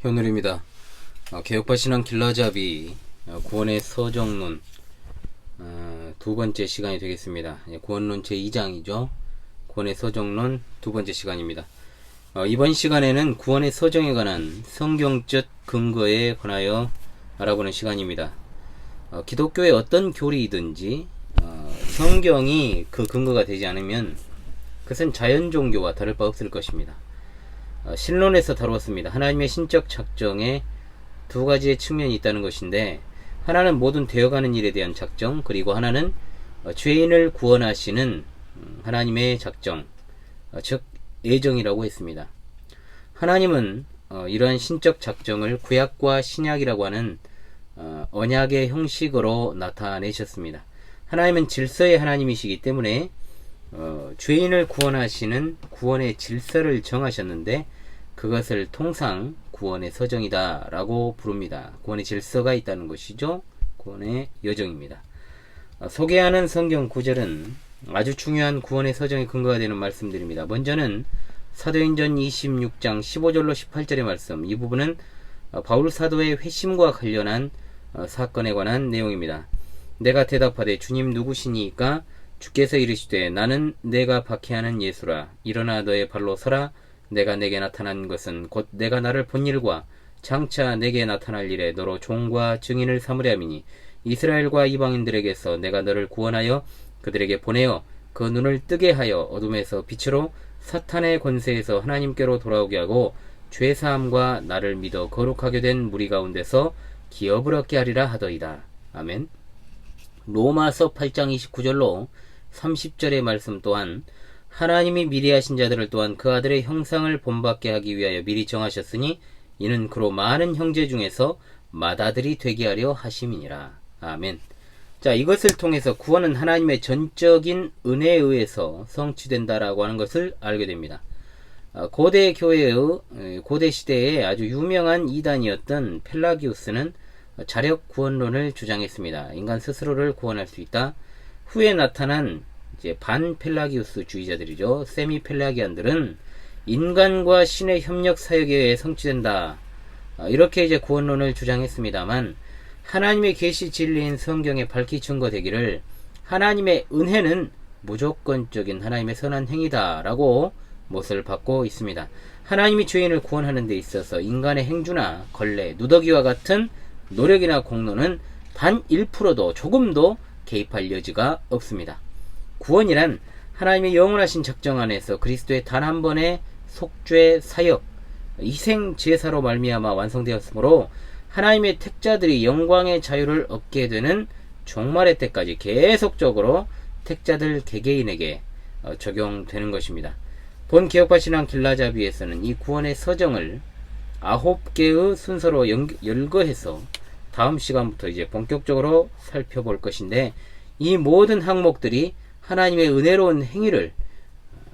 현울입니다. 개혁파 신앙 길라잡이 구원의 서정론 두 번째 시간이 되겠습니다. 구원론 제2장이죠. 구원의 서정론 두 번째 시간입니다. 이번 시간에는 구원의 서정에 관한 성경적 근거에 관하여 알아보는 시간입니다. 기독교의 어떤 교리이든지 성경이 그 근거가 되지 않으면 그것은 자연 종교와 다를 바 없을 것입니다. 신론에서 다루었습니다. 하나님의 신적 작정에 두 가지의 측면이 있다는 것인데, 하나는 모든 되어가는 일에 대한 작정, 그리고 하나는 죄인을 구원하시는 하나님의 작정, 즉 예정이라고 했습니다. 하나님은 이러한 신적 작정을 구약과 신약이라고 하는 언약의 형식으로 나타내셨습니다. 하나님은 질서의 하나님이시기 때문에 죄인을 구원하시는 구원의 질서를 정하셨는데, 그것을 통상 구원의 서정이다 라고 부릅니다. 구원의 질서가 있다는 것이죠. 구원의 여정입니다. 소개하는 성경 구절은 아주 중요한 구원의 서정의 근거가 되는 말씀들입니다. 먼저는 사도행전 26장 15절로 18절의 말씀, 이 부분은 바울 사도의 회심과 관련한 사건에 관한 내용입니다. 내가 대답하되 주님 누구시니까? 주께서 이르시되 나는 내가 박해하는 예수라. 일어나 너의 발로 서라. 내가 내게 나타난 것은 곧 내가 나를 본 일과 장차 내게 나타날 일에 너로 종과 증인을 삼으려 함이니, 이스라엘과 이방인들에게서 내가 너를 구원하여 그들에게 보내어 그 눈을 뜨게 하여 어둠에서 빛으로 사탄의 권세에서 하나님께로 돌아오게 하고 죄사함과 나를 믿어 거룩하게 된 무리 가운데서 기업을 얻게 하리라 하더이다. 아멘. 로마서 8장 29절로 30절의 말씀 또한 하나님이 미리 하신 자들을 또한 그 아들의 형상을 본받게 하기 위하여 미리 정하셨으니 이는 그로 많은 형제 중에서 맏아들이 되게 하려 하심이니라. 아멘. 자, 이것을 통해서 구원은 하나님의 전적인 은혜에 의해서 성취된다라고 하는 것을 알게 됩니다. 고대 교회의 고대 시대에 아주 유명한 이단이었던 펠라기우스는 자력 구원론을 주장했습니다. 인간 스스로를 구원할 수 있다. 후에 나타난 이제 반펠라기우스 주의자들이죠. 세미펠라기안들은 인간과 신의 협력 사역에 의해 성취된다. 이렇게 이제 구원론을 주장했습니다만, 하나님의 계시 진리인 성경에 밝히 증거되기를 하나님의 은혜는 무조건적인 하나님의 선한 행위다라고 못을 받고 있습니다. 하나님이 죄인을 구원하는 데 있어서 인간의 행주나 걸레, 누더기와 같은 노력이나 공로는 단 1%도 조금도 개입할 여지가 없습니다. 구원이란 하나님의 영원하신 작정 안에서 그리스도의 단 한 번의 속죄 사역, 희생 제사로 말미암아 완성되었으므로 하나님의 택자들이 영광의 자유를 얻게 되는 종말의 때까지 계속적으로 택자들 개개인에게 적용되는 것입니다. 본 개혁파 신앙 길라잡이에서는 이 구원의 서정을 9개의 순서로 열거해서 다음 시간부터 이제 본격적으로 살펴볼 것인데, 이 모든 항목들이 하나님의 은혜로운 행위를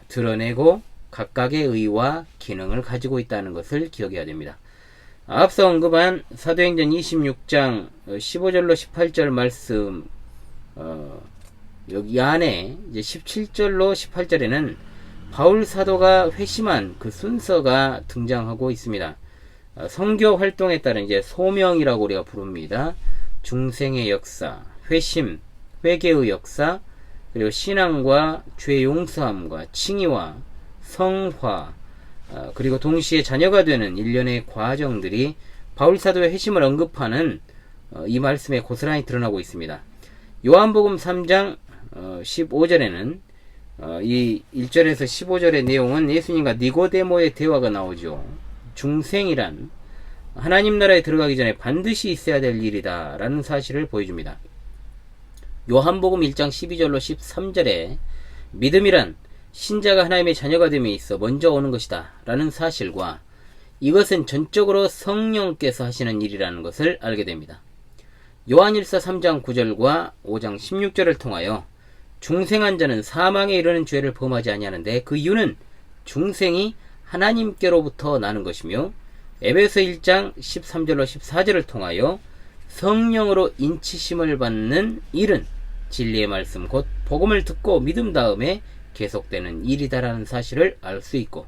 드러내고 각각의 의와 기능을 가지고 있다는 것을 기억해야 됩니다. 앞서 언급한 사도행전 26장 15절로 18절 말씀, 여기 안에 이제 17절로 18절에는 바울 사도가 회심한 그 순서가 등장하고 있습니다. 선교 활동에 따른 이제 소명이라고 우리가 부릅니다. 중생의 역사, 회심, 회개의 역사, 그리고 신앙과 죄 용서함과 칭의와 성화, 그리고 동시에 자녀가 되는 일련의 과정들이 바울 사도의 회심을 언급하는 이 말씀에 고스란히 드러나고 있습니다. 요한복음 3장 15절에는 이 1절에서 15절의 내용은 예수님과 니고데모의 대화가 나오죠. 중생이란 하나님 나라에 들어가기 전에 반드시 있어야 될 일이다 라는 사실을 보여줍니다. 요한복음 1장 12절로 13절에 믿음이란 신자가 하나님의 자녀가 됨에 있어 먼저 오는 것이다 라는 사실과, 이것은 전적으로 성령께서 하시는 일이라는 것을 알게 됩니다. 요한일서 3장 9절과 5장 16절을 통하여 중생한 자는 사망에 이르는 죄를 범하지 아니하는데 그 이유는 중생이 하나님께로부터 나는 것이며, 에베소 1장 13절로 14절을 통하여 성령으로 인치심을 받는 일은 진리의 말씀 곧 복음을 듣고 믿음 다음에 계속되는 일이다라는 사실을 알 수 있고,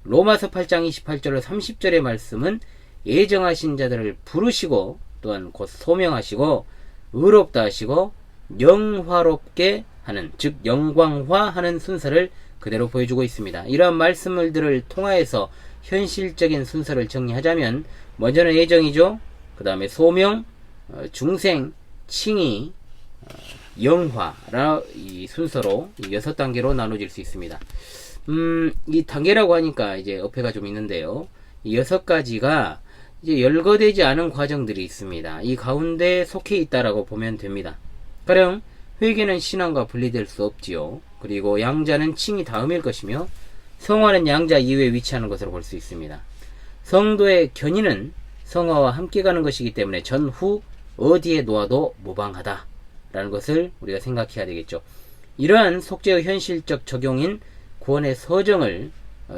로마서 8장 28절로 30절의 말씀은 예정하신 자들을 부르시고 또한 곧 소명하시고 의롭다 하시고 영화롭게 하는, 즉 영광화하는 순서를 그대로 보여주고 있습니다. 이러한 말씀들을 통하여서 현실적인 순서를 정리하자면 먼저는 예정이죠. 그 다음에 소명, 중생, 칭의, 영화라 이 순서로 이 6단계로 나눠질 수 있습니다. 이 단계라고 하니까 이제 어폐가 좀 있는데요. 이 6가지가 이제 열거되지 않은 과정들이 있습니다. 이 가운데 속해 있다라고 보면 됩니다. 가령 회개는 신앙과 분리될 수 없지요. 그리고 양자는 칭이 다음일 것이며 성화는 양자 이후에 위치하는 것으로 볼 수 있습니다. 성도의 견인은 성화와 함께 가는 것이기 때문에 전후 어디에 놓아도 무방하다 라는 것을 우리가 생각해야 되겠죠. 이러한 속죄의 현실적 적용인 구원의 서정을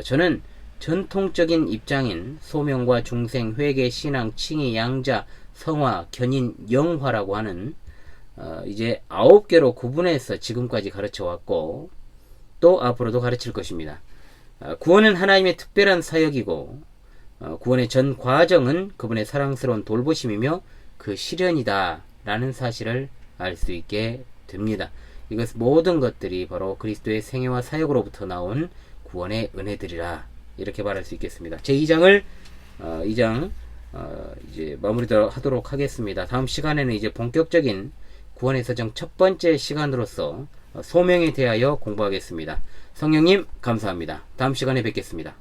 저는 전통적인 입장인 소명과 중생, 회개, 신앙, 칭의, 양자, 성화, 견인, 영화라고 하는 이제 9개로 구분해서 지금까지 가르쳐 왔고 또 앞으로도 가르칠 것입니다. 구원은 하나님의 특별한 사역이고 구원의 전 과정은 그분의 사랑스러운 돌보심이며 그 실현이다 라는 사실을 알 수 있게 됩니다. 이것 모든 것들이 바로 그리스도의 생애와 사역으로부터 나온 구원의 은혜들이라 이렇게 말할 수 있겠습니다. 제 2장을 이제 마무리하도록 하겠습니다. 다음 시간에는 이제 본격적인 구원의 서정 첫 번째 시간으로서 소명에 대하여 공부하겠습니다. 성령님 감사합니다. 다음 시간에 뵙겠습니다.